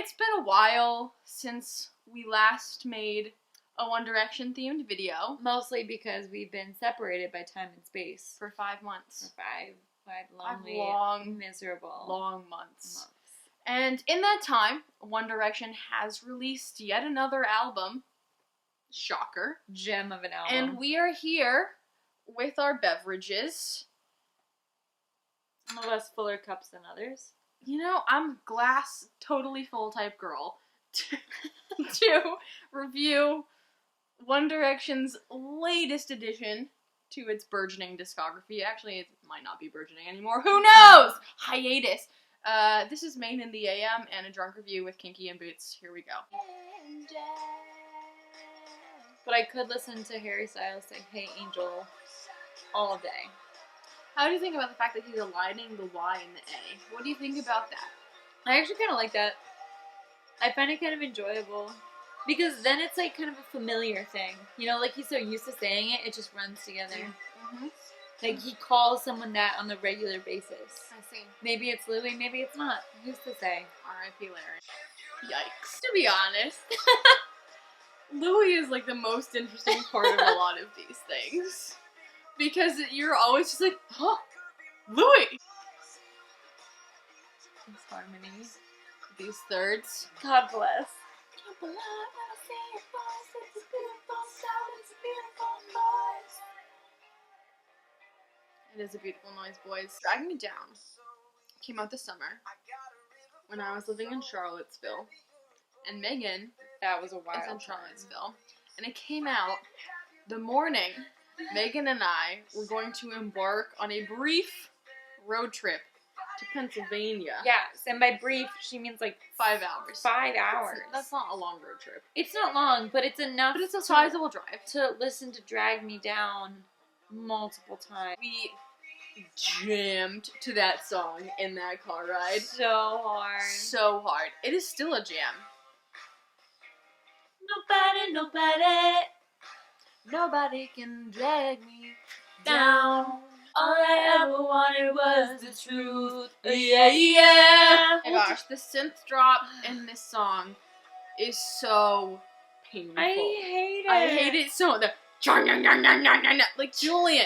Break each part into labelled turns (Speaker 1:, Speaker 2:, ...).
Speaker 1: It's been a while since we last made a One Direction themed video.
Speaker 2: Mostly because we've been separated by time and space.
Speaker 1: For 5 months.
Speaker 2: For five lonely,
Speaker 1: long,
Speaker 2: miserable,
Speaker 1: long months. And in that time, One Direction has released yet another album. Shocker.
Speaker 2: Gem of an album.
Speaker 1: And we are here with our beverages.
Speaker 2: Some of us fuller cups than others.
Speaker 1: You know, I'm glass totally full type girl to review One Direction's latest addition to its burgeoning discography. Actually, it might not be burgeoning anymore. Who knows? Hiatus. This is Main in the AM and a drunk review with Kinky and Boots. Here we go.
Speaker 2: But I could listen to Harry Styles say "Hey Angel" all day.
Speaker 1: How do you think about the fact that he's aligning the Y and the A? What do you think about that?
Speaker 2: I actually kind of like that. I find it kind of enjoyable. Because then it's like kind of a familiar thing. You know, like he's so used to saying it, it just runs together.
Speaker 1: Mm-hmm.
Speaker 2: Like he calls someone that on the regular basis.
Speaker 1: I see.
Speaker 2: Maybe it's Louis, maybe it's not. Who's to say?
Speaker 1: R.I.P. Larry. Yikes. To be honest, Louis is like the most interesting part of a lot of these things. Because you're always just like, huh, Louis!
Speaker 2: These harmonies.
Speaker 1: These thirds.
Speaker 2: God bless.
Speaker 1: It is a beautiful noise, boys. Drag Me Down came out this summer when I was living in Charlottesville. And Megan
Speaker 2: That was a wild
Speaker 1: is in
Speaker 2: time.
Speaker 1: Charlottesville. And it came out the morning Megan and I were going to embark on a brief road trip to Pennsylvania.
Speaker 2: Yes, and by brief, she means like
Speaker 1: 5 hours.
Speaker 2: 5 hours.
Speaker 1: That's not a long road trip.
Speaker 2: It's not long, but it's enough.
Speaker 1: But it's a sizable drive.
Speaker 2: To listen to Drag Me Down multiple times.
Speaker 1: We jammed to that song in that car ride.
Speaker 2: So hard.
Speaker 1: So hard. It is still a jam. Nobody can drag me down.
Speaker 2: All I ever wanted was the truth.
Speaker 1: Yeah, yeah. Oh my gosh, the synth drop in this song is so painful.
Speaker 2: I hate it.
Speaker 1: I hate it so much. Like, Julian.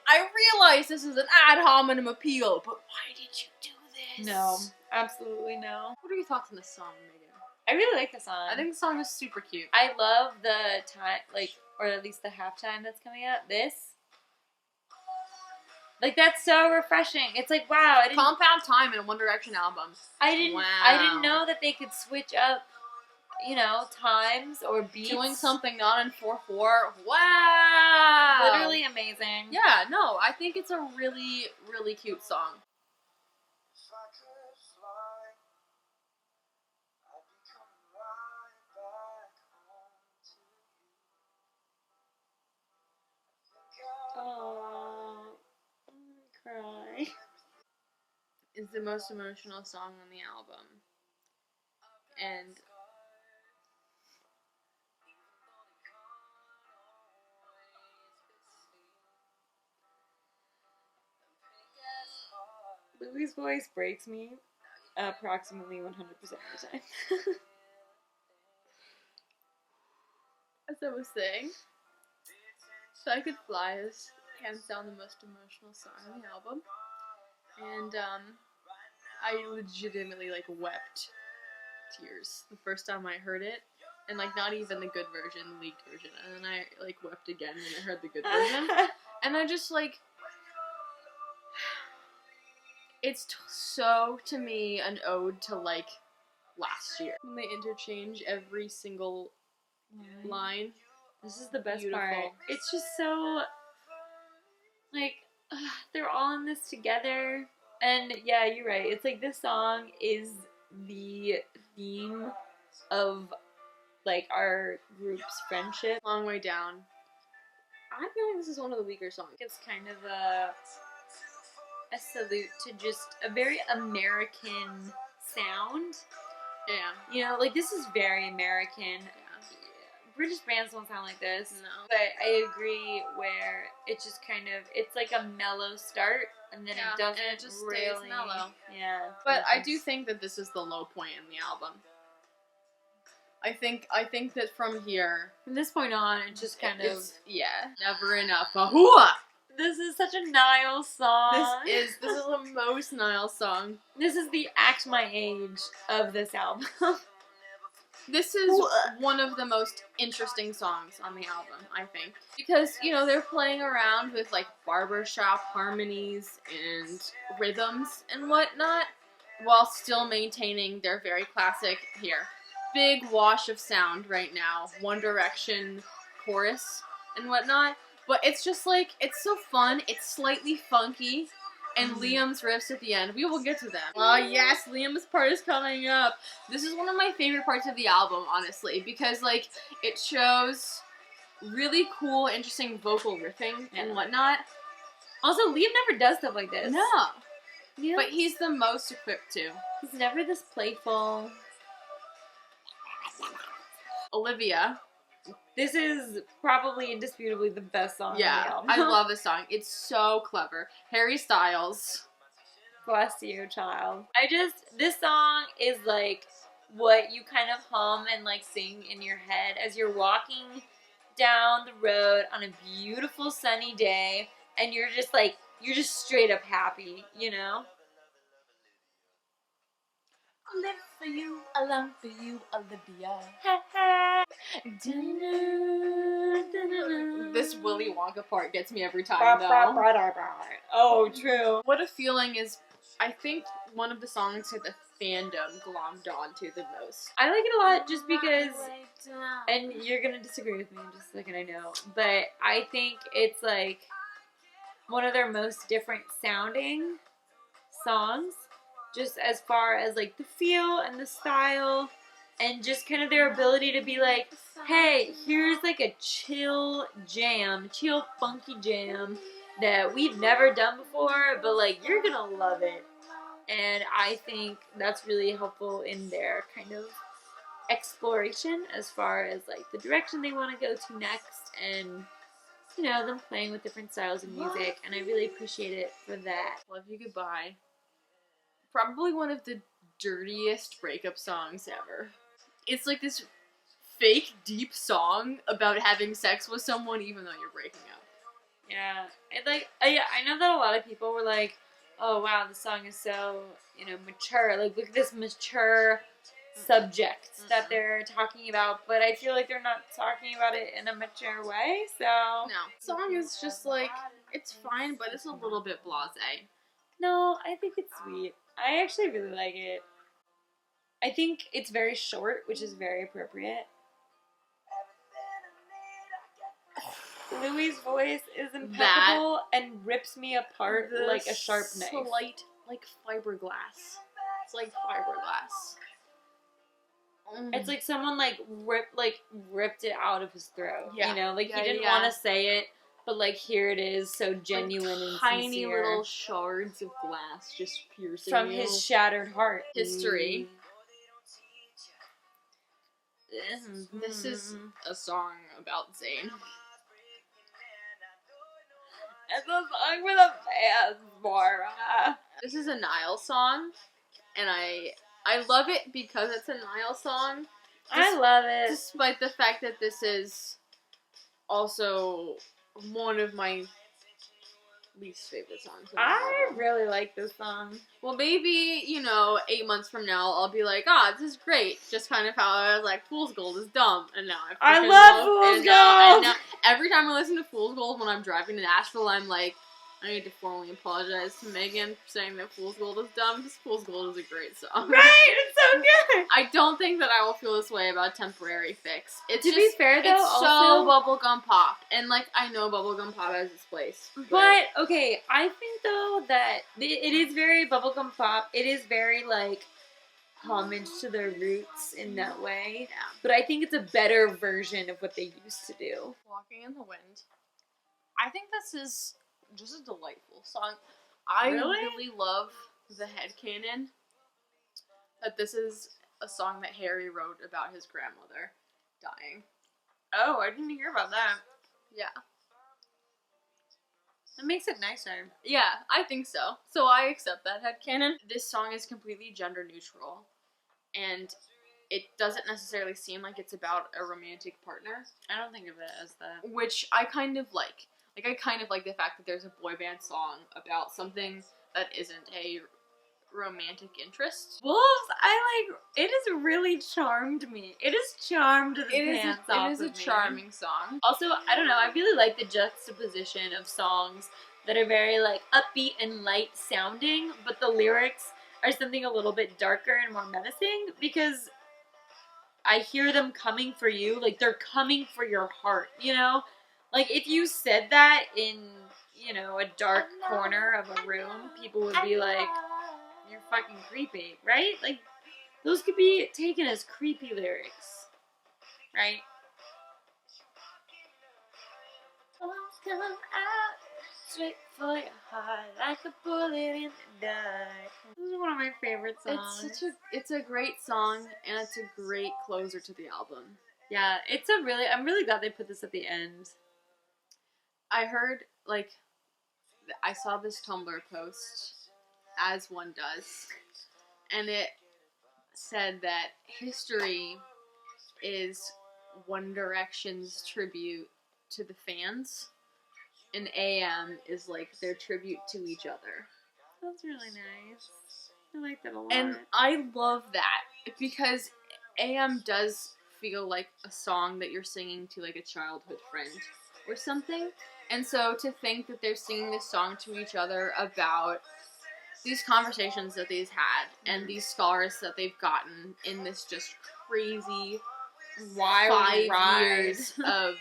Speaker 1: I realize this is an ad hominem appeal, but why did you do this?
Speaker 2: No, absolutely no.
Speaker 1: What are your thoughts on this song, Megan?
Speaker 2: I really like the song.
Speaker 1: I think the song is super cute.
Speaker 2: I love the time, like, or at least the halftime that's coming out. This. Like, that's so refreshing. It's like, wow. I didn't,
Speaker 1: Compound time in a One Direction album.
Speaker 2: I didn't know that they could switch up, you know, times or beats.
Speaker 1: Doing something not in 4/4. Wow.
Speaker 2: Literally amazing.
Speaker 1: Yeah, no, I think it's a really, really cute song.
Speaker 2: Oh, cry.
Speaker 1: It's the most emotional song on the album. And
Speaker 2: Louis' voice breaks me approximately 100% of the time.
Speaker 1: as I was saying, So I Could Fly is hands down the most emotional song on the album. And I legitimately like wept tears the first time I heard it. And like not even the good version, the leaked version. And then I like wept again when I heard the good version. And I just like, it's so to me an ode to like last year. When they interchange every single line.
Speaker 2: This is the best
Speaker 1: Beautiful.
Speaker 2: part. It's just so, like, they're all in this together. And yeah, you're right. It's like this song is the theme of, like, our group's friendship.
Speaker 1: Long Way Down. I feel like this is one of the weaker songs.
Speaker 2: It's kind of a salute to just a very American sound.
Speaker 1: Yeah.
Speaker 2: You know, like, this is very American. British bands don't sound like this.
Speaker 1: No.
Speaker 2: But I agree where it's just kind of, it's like a mellow start and then
Speaker 1: Yeah,
Speaker 2: it doesn't
Speaker 1: and it just
Speaker 2: really,
Speaker 1: stays mellow.
Speaker 2: Yeah.
Speaker 1: But I do think that this is the low point in the album. I think that from here,
Speaker 2: from this point on, it just kind of
Speaker 1: never enough. Ahua!
Speaker 2: This is such a Niall song.
Speaker 1: This is the most Niall song.
Speaker 2: This is the Act My Age of this album.
Speaker 1: This is one of the most interesting songs on the album, I think. Because, you know, they're playing around with, like, barbershop harmonies and rhythms and whatnot, while still maintaining their very classic, here, big wash of sound right now, One Direction chorus and whatnot. But it's just, like, it's so fun, it's slightly funky, and Liam's riffs at the end. We will get to them. Oh yes, Liam's part is coming up. This is one of my favorite parts of the album, honestly, because, like, it shows really cool, interesting vocal riffing and whatnot.
Speaker 2: Also, Liam never does stuff like this.
Speaker 1: No.
Speaker 2: Yeah.
Speaker 1: But he's the most equipped to.
Speaker 2: He's never this playful.
Speaker 1: Olivia.
Speaker 2: This is probably indisputably the best song on the album.
Speaker 1: I love this song. It's so clever. Harry Styles.
Speaker 2: Bless you, child. This song is like what you kind of hum and like sing in your head as you're walking down the road on a beautiful sunny day and you're just straight up happy, you know?
Speaker 1: I live for you, I long for you, Olivia. This Willy Wonka part gets me every time, though.
Speaker 2: Oh, true.
Speaker 1: What a Feeling is, I think, one of the songs that the fandom glommed onto the most.
Speaker 2: I like it a lot just because, and you're gonna disagree with me in just a second, I know, but I think it's like one of their most different sounding songs, just as far as like the feel and the style and just kind of their ability to be like, hey, here's like a chill funky jam that we've never done before, but like you're gonna love it. And I think that's really helpful in their kind of exploration as far as like the direction they want to go to next, and you know, them playing with different styles of music, and I really appreciate it for that.
Speaker 1: Love You Goodbye. Probably one of the dirtiest breakup songs ever. It's like this fake deep song about having sex with someone even though you're breaking up.
Speaker 2: Yeah, I know that a lot of people were like, oh wow, the song is so, you know, mature, like look at this mature subject that they're talking about, but I feel like they're not talking about it in a mature way, so.
Speaker 1: No. The song is just like, it's fine, but it's a little bit blasé.
Speaker 2: No, I think it's sweet. I actually really like it. I think it's very short, which is very appropriate. Louis' voice is impeccable and rips me apart like a sharp knife.
Speaker 1: Slight, like fiberglass. It's like fiberglass.
Speaker 2: It's like someone ripped it out of his throat.
Speaker 1: Yeah.
Speaker 2: You know, like he didn't want to say it, but like here it is, so genuine and
Speaker 1: tiny
Speaker 2: sincere.
Speaker 1: little shards of glass just piercing
Speaker 2: from his shattered heart.
Speaker 1: History. This is a song about Zayn.
Speaker 2: It's a song for the fans, Mara.
Speaker 1: This is a Niall song, and I love it because it's a Niall song.
Speaker 2: I love it.
Speaker 1: Despite the fact that this is also one of my least favorite songs.
Speaker 2: I really like this song.
Speaker 1: Well, maybe, 8 months from now, I'll be like, this is great. Just kind of how I was like, Fool's Gold is dumb. And now
Speaker 2: I love Fool's Gold!
Speaker 1: And every time I listen to Fool's Gold when I'm driving to Nashville, I'm like, I need to formally apologize to Megan for saying that Fool's Gold is dumb, because Fool's Gold is a great song.
Speaker 2: Right? It's so good!
Speaker 1: I don't think that I will feel this way about Temporary Fix. It's
Speaker 2: to be fair, though,
Speaker 1: it's so bubblegum pop. And, I know bubblegum pop has its place.
Speaker 2: But, okay, I think, though, that it is very bubblegum pop. It is very, homage to their roots in that way.
Speaker 1: Yeah.
Speaker 2: But I think it's a better version of what they used to do.
Speaker 1: Walking in the Wind. I think this is just a delightful song. I really love the headcanon that this is a song that Harry wrote about his grandmother dying.
Speaker 2: Oh, I didn't hear about that.
Speaker 1: Yeah.
Speaker 2: It makes it nicer.
Speaker 1: Yeah, I think so. So I accept that headcanon. This song is completely gender neutral, and it doesn't necessarily seem like it's about a romantic partner.
Speaker 2: I don't think of it as that.
Speaker 1: Which I kind of like. Like, I kind of like the fact that there's a boy band song about something that isn't a romantic interest.
Speaker 2: Wolves, it has really charmed me. It has charmed the pants off
Speaker 1: It is
Speaker 2: of
Speaker 1: a
Speaker 2: me.
Speaker 1: charming song.
Speaker 2: Also, I don't know, I really like the juxtaposition of songs that are very, like, upbeat and light sounding, but the lyrics are something a little bit darker and more menacing, because I hear them coming for you, like, they're coming for your heart, you know? Like, if you said that in, you know, a dark corner of a room, people would be like, you're fucking creepy, right? Like, those could be taken as creepy lyrics, right? Come out straight for your heart like a bullet in the dark. This is one of my favorite songs.
Speaker 1: It's a great song, and it's a great closer to the album.
Speaker 2: Yeah, I'm really glad they put this at the end.
Speaker 1: I heard, like, I saw this Tumblr post, as one does, and it said that History is One Direction's tribute to the fans, and AM is, like, their tribute to each other.
Speaker 2: That's really nice. I like that a lot.
Speaker 1: And I love that, because AM does feel like a song that you're singing to, like, a childhood friend or something. And so to think that they're singing this song to each other about these conversations that they've had and these scars that they've gotten in this just crazy
Speaker 2: wild
Speaker 1: 5 years of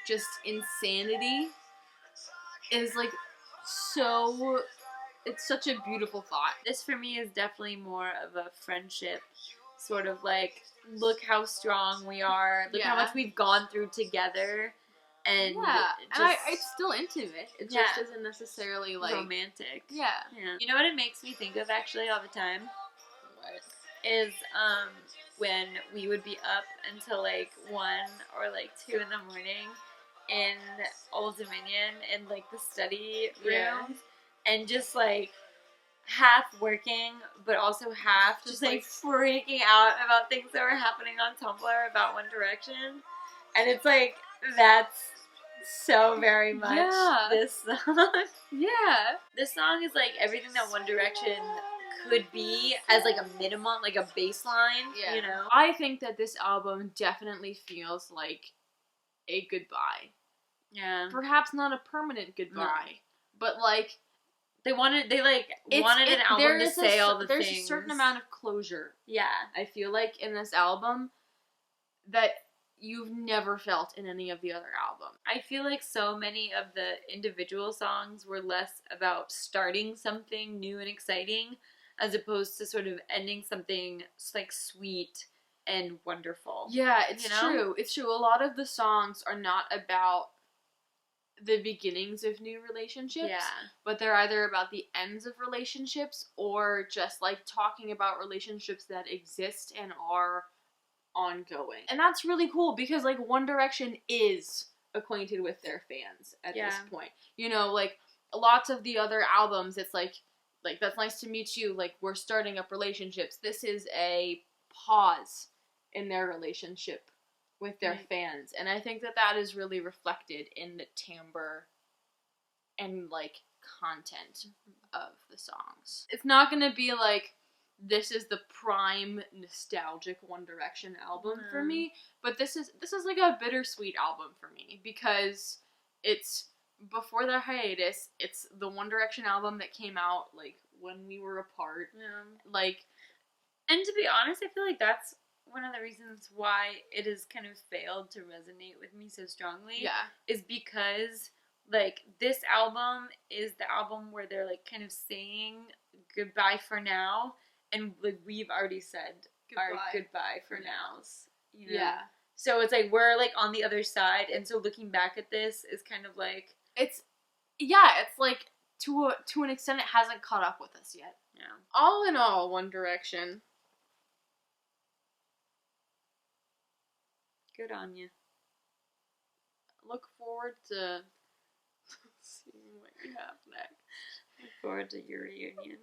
Speaker 1: just insanity is, like, so... It's such a beautiful thought.
Speaker 2: This for me is definitely more of a friendship, sort of like, look how strong we are, look how much we've gone through together, and
Speaker 1: I'm still into it. It just isn't necessarily, like,
Speaker 2: romantic.
Speaker 1: Yeah.
Speaker 2: You know what it makes me think of, actually, all the time?
Speaker 1: What?
Speaker 2: Is, when we would be up until, like, 1 or, like, 2 in the morning in Old Dominion, in, like, the study rooms, and just, like, half working, but also half just, like, freaking out about things that were happening on Tumblr about One Direction. And it's, like, that's so very much this song.
Speaker 1: Yeah.
Speaker 2: This song is, like, everything that One Direction could be as, like, a minimum, like, a baseline, you know?
Speaker 1: I think that this album definitely feels like a goodbye.
Speaker 2: Yeah.
Speaker 1: Perhaps not a permanent goodbye, but, like...
Speaker 2: They wanted an album to say all the things.
Speaker 1: There's a certain amount of closure.
Speaker 2: Yeah.
Speaker 1: I feel like in this album that you've never felt in any of the other albums.
Speaker 2: I feel like so many of the individual songs were less about starting something new and exciting as opposed to sort of ending something, like, sweet and wonderful.
Speaker 1: Yeah, it's true. It's true. A lot of the songs are not about the beginnings of new relationships, but they're either about the ends of relationships or just, like, talking about relationships that exist and are ongoing. And that's really cool because, like, One Direction is acquainted with their fans at this point. You know, like, lots of the other albums, it's like, that's nice to meet you, like, we're starting up relationships. This is a pause in their relationship with their fans, and I think that is really reflected in the timbre and, like, content of the songs. It's not gonna be like, this is the prime nostalgic One Direction album for me, but this is like a bittersweet album for me, because it's before their hiatus, it's the One Direction album that came out, like, when we were apart. Like,
Speaker 2: and to be honest, I feel like that's one of the reasons why it has kind of failed to resonate with me so strongly. Is because, like, this album is the album where they're, like, kind of saying goodbye for now, and, like, we've already said our goodbye for nows. You know? So it's like we're, like, on the other side, and so looking back at this is kind of like
Speaker 1: it's like to an extent it hasn't caught up with us yet. All in all, One Direction.
Speaker 2: Good on you.
Speaker 1: Look forward to seeing what
Speaker 2: you have next? Look forward to your reunion.